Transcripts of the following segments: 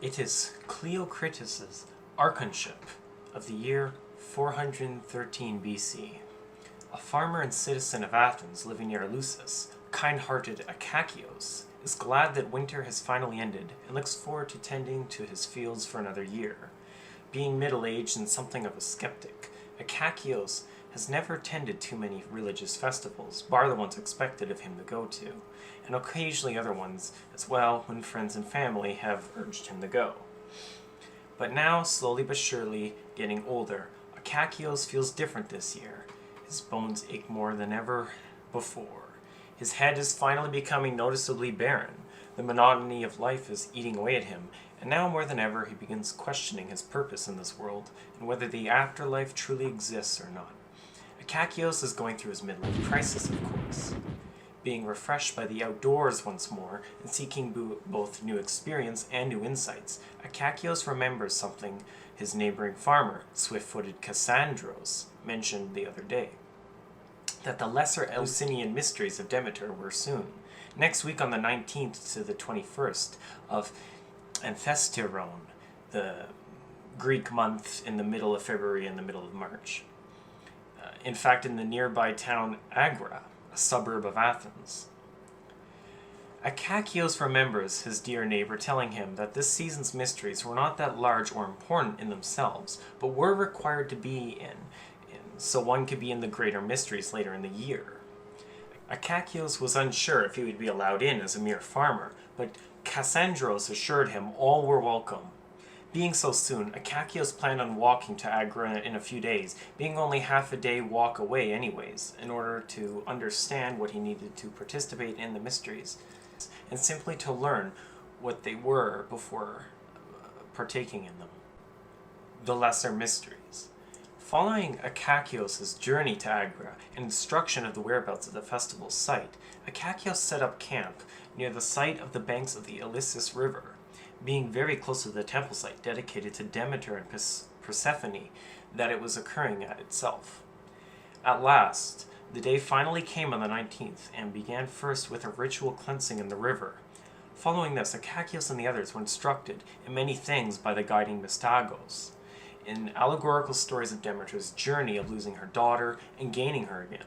It is Cleocritus's archonship of the year 413 BC. A farmer and citizen of Athens living near Eleusis, kind-hearted Akakios, is glad that winter has finally ended and looks forward to tending to his fields for another year. Being middle-aged and something of a skeptic, Akakios has never attended too many religious festivals, bar the ones expected of him to go to, and occasionally other ones as well when friends and family have urged him to go. But now, slowly but surely, getting older, Akakios feels different this year. His bones ache more than ever before. His head is finally becoming noticeably barren. The monotony of life is eating away at him, and now more than ever he begins questioning his purpose in this world and whether the afterlife truly exists or not. Akakios is going through his midlife crisis, of course. Being refreshed by the outdoors once more and seeking both new experience and new insights, Akakios remembers something his neighboring farmer, swift-footed Cassandros, mentioned the other day. That the lesser Eleusinian Mysteries of Demeter were soon. Next week on the 19th to the 21st of Entheogens, the Greek month in the middle of February and the middle of March. In fact, in the nearby town Agra, a suburb of Athens. Akakios remembers his dear neighbor telling him that this season's mysteries were not that large or important in themselves, but were required to be in so one could be in the greater mysteries later in the year. Akakios was unsure if he would be allowed in as a mere farmer, but Cassandros assured him all were welcome. Being so soon, Akakios planned on walking to Agra in a few days, being only half a day walk away anyways, in order to understand what he needed to participate in the mysteries, and simply to learn what they were before partaking in them. The Lesser Mysteries. Following Akakios' journey to Agra and instruction of the whereabouts of the festival site, Akakios set up camp near the site of the banks of the Eleusis River, being very close to the temple site dedicated to Demeter and Persephone that it was occurring at itself. At last, the day finally came on the 19th and began first with a ritual cleansing in the river. Following this, Akakios and the others were instructed in many things by the guiding Mystagos, in allegorical stories of Demeter's journey of losing her daughter and gaining her again,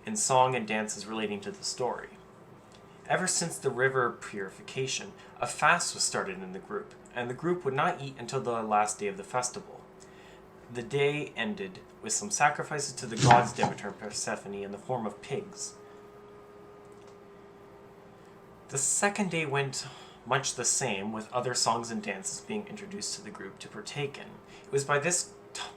in song and dances relating to the story. Ever since the river purification, a fast was started in the group, and the group would not eat until the last day of the festival. The day ended with some sacrifices to the gods Demeter and Persephone in the form of pigs. The second day went much the same, with other songs and dances being introduced to the group to partake in. It was by this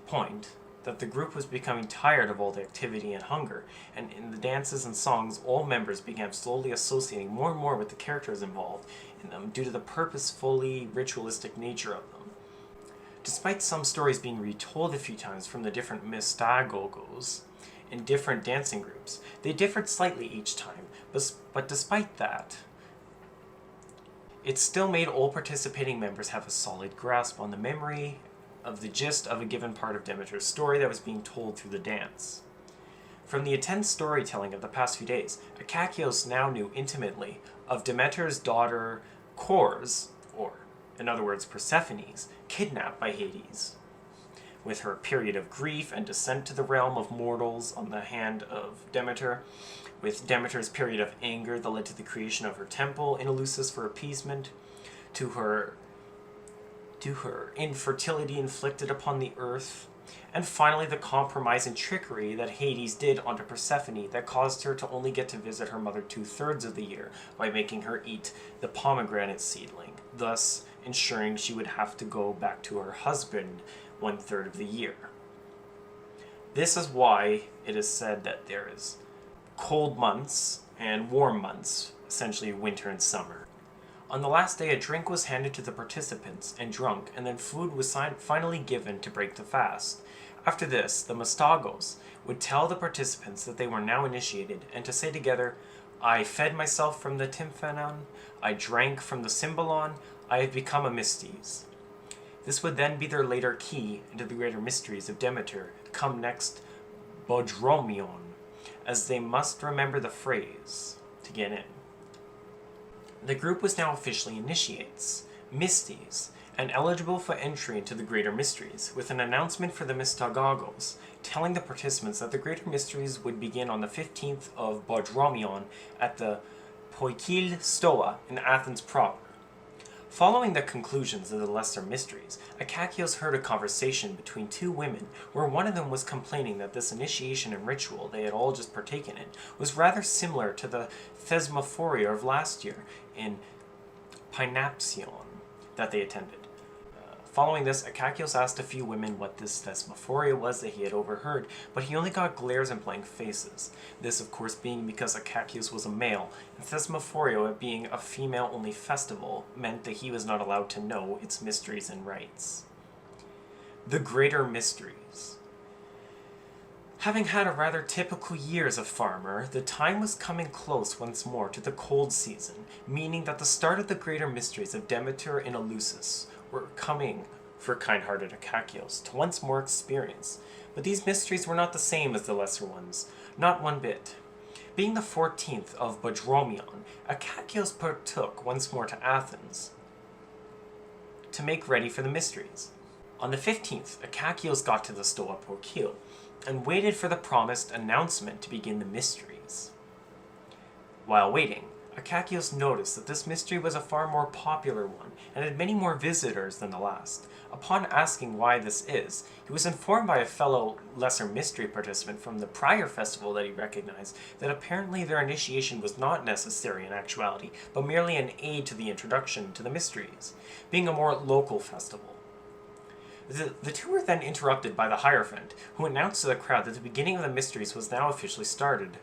point that the group was becoming tired of all the activity and hunger, and in the dances and songs all members began slowly associating more and more with the characters involved in them due to the purposefully ritualistic nature of them. Despite some stories being retold a few times from the different Mystagogos in different dancing groups, they differed slightly each time, but despite that, it still made all participating members have a solid grasp on the memory of the gist of a given part of Demeter's story that was being told through the dance. From the intense storytelling of the past few days, Akakios now knew intimately of Demeter's daughter Kors, or, in other words, Persephone's, kidnapped by Hades, with her period of grief and descent to the realm of mortals on the hand of Demeter, with Demeter's period of anger that led to the creation of her temple in Eleusis for appeasement, to her infertility inflicted upon the earth, and finally the compromise and trickery that Hades did onto Persephone that caused her to only get to visit her mother 2/3 of the year by making her eat the pomegranate seedling, thus ensuring she would have to go back to her husband 1/3 of the year. This is why it is said that there is cold months and warm months, essentially winter and summer. On the last day, a drink was handed to the participants and drunk, and then food was finally given to break the fast. After this, the Mystagos would tell the participants that they were now initiated, and to say together, "I fed myself from the tymphanon, I drank from the cymbalon, I have become a Mystes." This would then be their later key into the greater mysteries of Demeter, come next Bodromion, as they must remember the phrase to get in. The group was now officially initiates, Mystes, and eligible for entry into the Greater Mysteries, with an announcement for the Mystagogos, telling the participants that the Greater Mysteries would begin on the 15th of Bodromion at the Poikil Stoa in Athens proper. Following the conclusions of the Lesser Mysteries, Akakios heard a conversation between two women where one of them was complaining that this initiation and ritual they had all just partaken in was rather similar to the Thesmophoria of last year in Pynapsion that they attended. Following this, Akakios asked a few women what this Thesmophoria was that he had overheard, but he only got glares and blank faces. This, of course, being because Akakios was a male, and Thesmophoria being a female-only festival meant that he was not allowed to know its mysteries and rites. The Greater Mysteries. Having had a rather typical year as a farmer, the time was coming close once more to the cold season, meaning that the start of the Greater Mysteries of Demeter and Eleusis were coming for kind-hearted Akakios to once more experience. But these mysteries were not the same as the lesser ones, not one bit. Being the 14th of Bodromion, Akakios partook once more to Athens to make ready for the mysteries. On the 15th, Akakios got to the Stoa Poikil and waited for the promised announcement to begin the mysteries. While waiting, Akakios noticed that this mystery was a far more popular one and had many more visitors than the last. Upon asking why this is, he was informed by a fellow Lesser Mystery participant from the prior festival that he recognized that apparently their initiation was not necessary in actuality, but merely an aid to the introduction to the mysteries, being a more local festival. The two were then interrupted by the Hierophant, who announced to the crowd that the beginning of the mysteries was now officially started.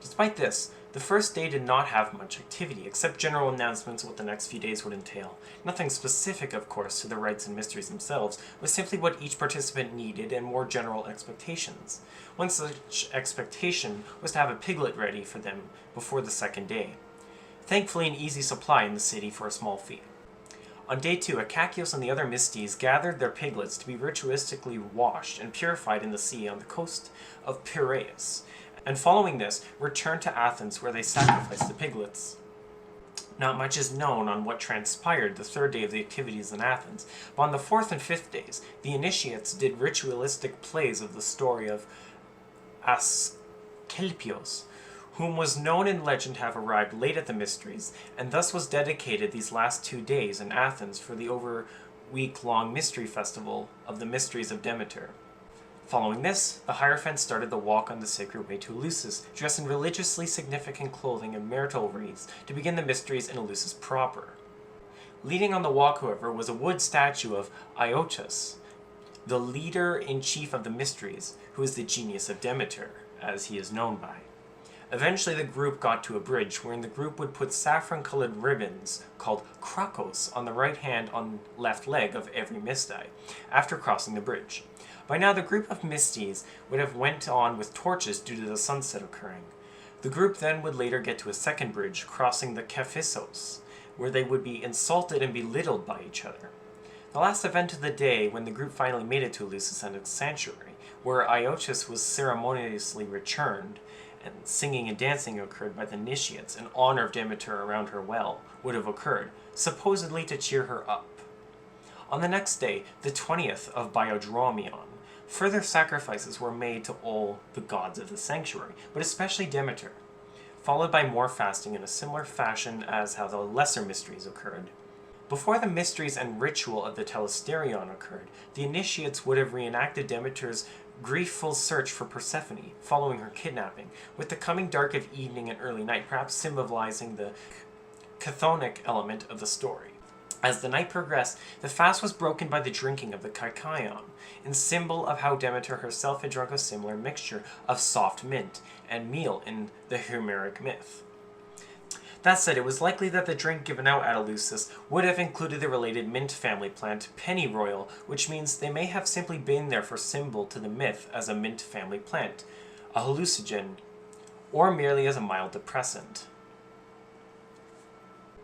Despite this, the first day did not have much activity, except general announcements of what the next few days would entail. Nothing specific, of course, to the rites and mysteries themselves, but simply what each participant needed and more general expectations. One such expectation was to have a piglet ready for them before the second day. Thankfully an easy supply in the city for a small fee. On day 2, Akakios and the other Mystes gathered their piglets to be ritualistically washed and purified in the sea on the coast of Piraeus, and following this, returned to Athens where they sacrificed the piglets. Not much is known on what transpired the third day of the activities in Athens, but on the 4th and 5th days, the initiates did ritualistic plays of the story of Asclepios, whom was known in legend to have arrived late at the mysteries, and thus was dedicated these last 2 days in Athens for the over week-long mystery festival of the Mysteries of Demeter. Following this, the Hierophant started the walk on the sacred way to Eleusis, dressed in religiously significant clothing and marital wreaths to begin the mysteries in Eleusis proper. Leading on the walk, however, was a wood statue of Iochus, the leader-in-chief of the mysteries, who is the genius of Demeter, as he is known by. Eventually the group got to a bridge wherein the group would put saffron-colored ribbons called krakos on the right hand and left leg of every Mysti, after crossing the bridge. By now the group of Mystes would have went on with torches due to the sunset occurring. The group then would later get to a second bridge, crossing the Kephissos, where they would be insulted and belittled by each other. The last event of the day, when the group finally made it to Eleusis and its sanctuary, where Iochus was ceremoniously returned, and singing and dancing occurred by the initiates in honor of Demeter around her well, would have occurred, supposedly to cheer her up. On the next day, the 20th of Biodromion, further sacrifices were made to all the gods of the sanctuary, but especially Demeter, followed by more fasting in a similar fashion as how the lesser mysteries occurred. Before the mysteries and ritual of the Telesterion occurred, the initiates would have reenacted Demeter's griefful search for Persephone, following her kidnapping, with the coming dark of evening and early night perhaps symbolizing the chthonic element of the story. As the night progressed, the fast was broken by the drinking of the kykion, in symbol of how Demeter herself had drunk a similar mixture of soft mint and meal in the Homeric myth. That said, it was likely that the drink given out at Eleusis would have included the related mint family plant pennyroyal, which means they may have simply been there for symbol to the myth as a mint family plant, a hallucinogen, or merely as a mild depressant.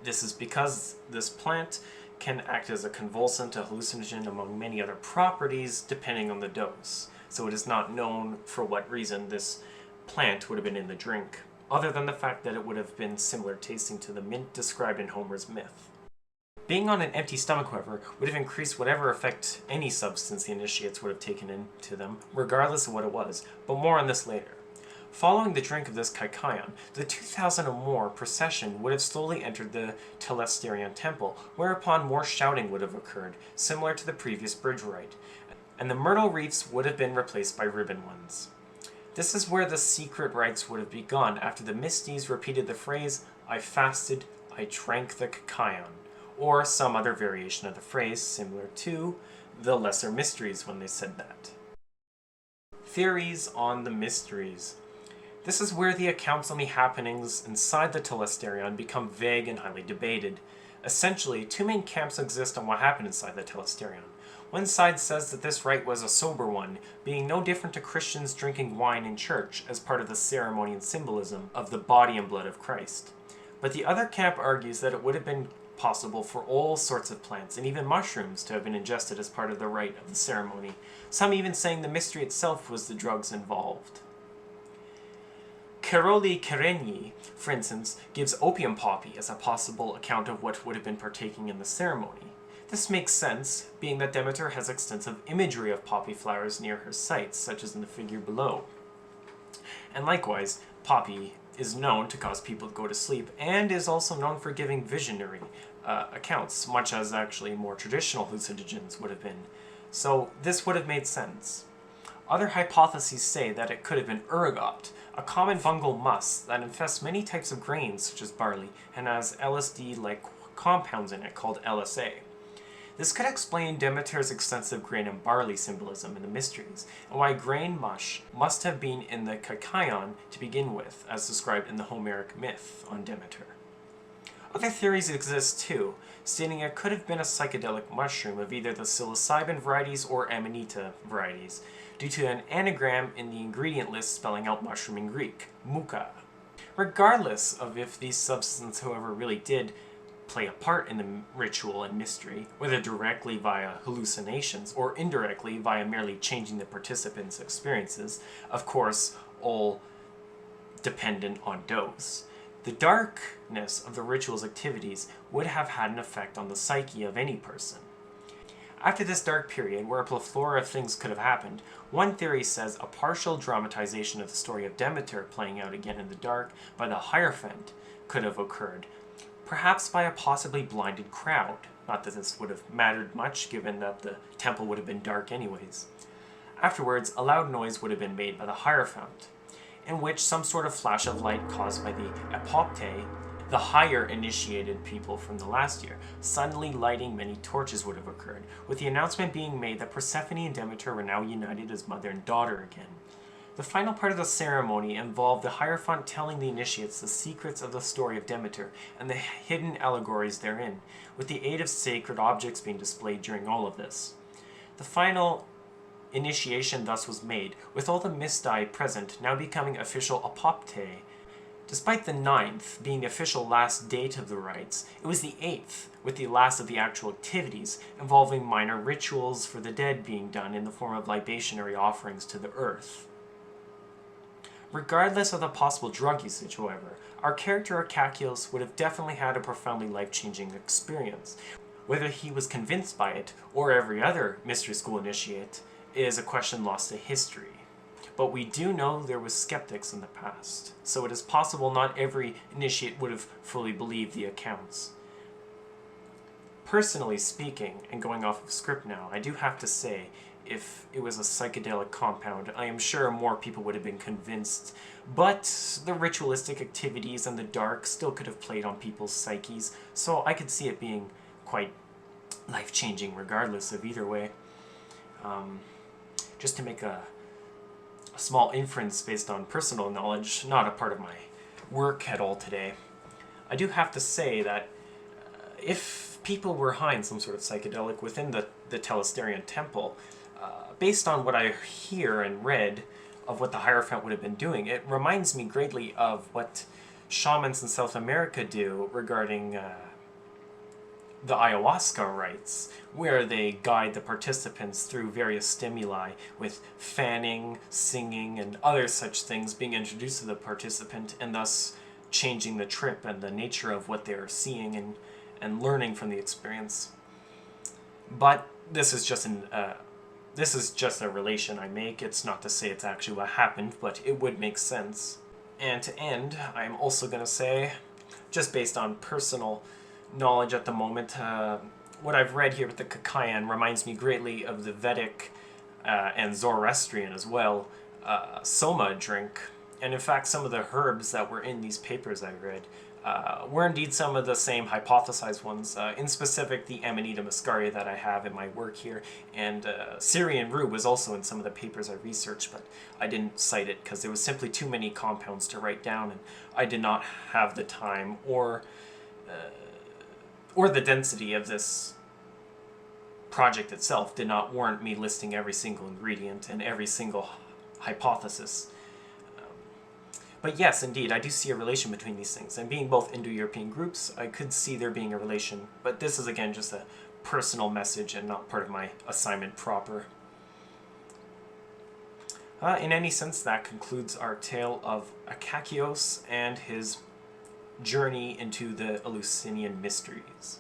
This is because this plant can act as a convulsant, a hallucinogen, among many other properties, depending on the dose. So it is not known for what reason this plant would have been in the drink, other than the fact that it would have been similar tasting to the mint described in Homer's myth. Being on an empty stomach, however, would have increased whatever effect any substance the initiates would have taken into them, regardless of what it was, but more on this later. Following the drink of this kykion, the 2,000 or more procession would have slowly entered the Telesterion temple, whereupon more shouting would have occurred, similar to the previous bridge rite, and the myrtle wreaths would have been replaced by ribbon ones. This is where the secret rites would have begun after the Mystes repeated the phrase, "I fasted, I drank the kykion," or some other variation of the phrase similar to the Lesser Mysteries when they said that. Theories on the Mysteries. This is where the accounts on the happenings inside the Telesterion become vague and highly debated. Essentially, two main camps exist on what happened inside the Telesterion. One side says that this rite was a sober one, being no different to Christians drinking wine in church as part of the ceremony and symbolism of the body and blood of Christ. But the other camp argues that it would have been possible for all sorts of plants and even mushrooms to have been ingested as part of the rite of the ceremony, some even saying the mystery itself was the drugs involved. Kerényi, for instance, gives opium poppy as a possible account of what would have been partaking in the ceremony. This makes sense, being that Demeter has extensive imagery of poppy flowers near her sites, such as in the figure below. And likewise, poppy is known to cause people to go to sleep, and is also known for giving visionary accounts, much as actually more traditional hallucinogens would have been. So this would have made sense. Other hypotheses say that it could have been ergot, a common fungal must that infests many types of grains such as barley, and has LSD-like compounds in it called LSA. This could explain Demeter's extensive grain and barley symbolism in the Mysteries, and why grain mush must have been in the kykion to begin with, as described in the Homeric myth on Demeter. Other theories exist too, stating it could have been a psychedelic mushroom of either the psilocybin varieties or amanita varieties, due to an anagram in the ingredient list spelling out mushroom in Greek, mouka. Regardless of if these substances, however, really did play a part in the ritual and mystery, whether directly via hallucinations or indirectly via merely changing the participants' experiences, of course, all dependent on dose. The darkness of the ritual's activities would have had an effect on the psyche of any person. After this dark period, where a plethora of things could have happened, one theory says a partial dramatization of the story of Demeter playing out again in the dark by the Hierophant could have occurred, perhaps by a possibly blinded crowd. Not that this would have mattered much, given that the temple would have been dark anyways. Afterwards, a loud noise would have been made by the Hierophant, in which some sort of flash of light caused by the Epopte, the higher initiated people from the last year, suddenly lighting many torches would have occurred, with the announcement being made that Persephone and Demeter were now united as mother and daughter again. The final part of the ceremony involved the Hierophant telling the initiates the secrets of the story of Demeter and the hidden allegories therein, with the aid of sacred objects being displayed during all of this. The final initiation thus was made, with all the Mysti present now becoming official Apopte. Despite the 9th being the official last date of the rites, it was the 8th, with the last of the actual activities, involving minor rituals for the dead being done in the form of libationary offerings to the earth. Regardless of the possible drug usage, however, our character Akakios would have definitely had a profoundly life-changing experience. Whether he was convinced by it, or every other mystery school initiate, is a question lost to history. But we do know there was skeptics in the past, so it is possible not every initiate would have fully believed the accounts. Personally speaking, and going off of script now, I do have to say, if it was a psychedelic compound, I am sure more people would have been convinced, but the ritualistic activities and the dark still could have played on people's psyches, so I could see it being quite life-changing regardless of either way. Just to make a small inference based on personal knowledge, not a part of my work at all today, I do have to say that if people were high in some sort of psychedelic within the Telesterion temple, based on what I hear and read of what the Hierophant would have been doing, it reminds me greatly of what shamans in South America do regarding the ayahuasca rites, where they guide the participants through various stimuli with fanning, singing, and other such things being introduced to the participant, and thus changing the trip and the nature of what they're seeing and learning from the experience. But this is just a relation I make. It's not to say it's actually what happened, but it would make sense. And to end, I'm also going to say, just based on personal knowledge at the moment, what I've read here with the Kakayan reminds me greatly of the Vedic and Zoroastrian as well, soma drink. And in fact, some of the herbs that were in these papers I read were indeed some of the same hypothesized ones. In specific, the Amanita muscaria that I have in my work here, and Syrian rue was also in some of the papers I researched, but I didn't cite it because there was simply too many compounds to write down, and I did not have the time or the density of this project itself did not warrant me listing every single ingredient and every single hypothesis. But yes, indeed, I do see a relation between these things. And being both Indo-European groups, I could see there being a relation. But this is, again, just a personal message and not part of my assignment proper. In any sense, that concludes our tale of Akakios and his journey into the Eleusinian Mysteries.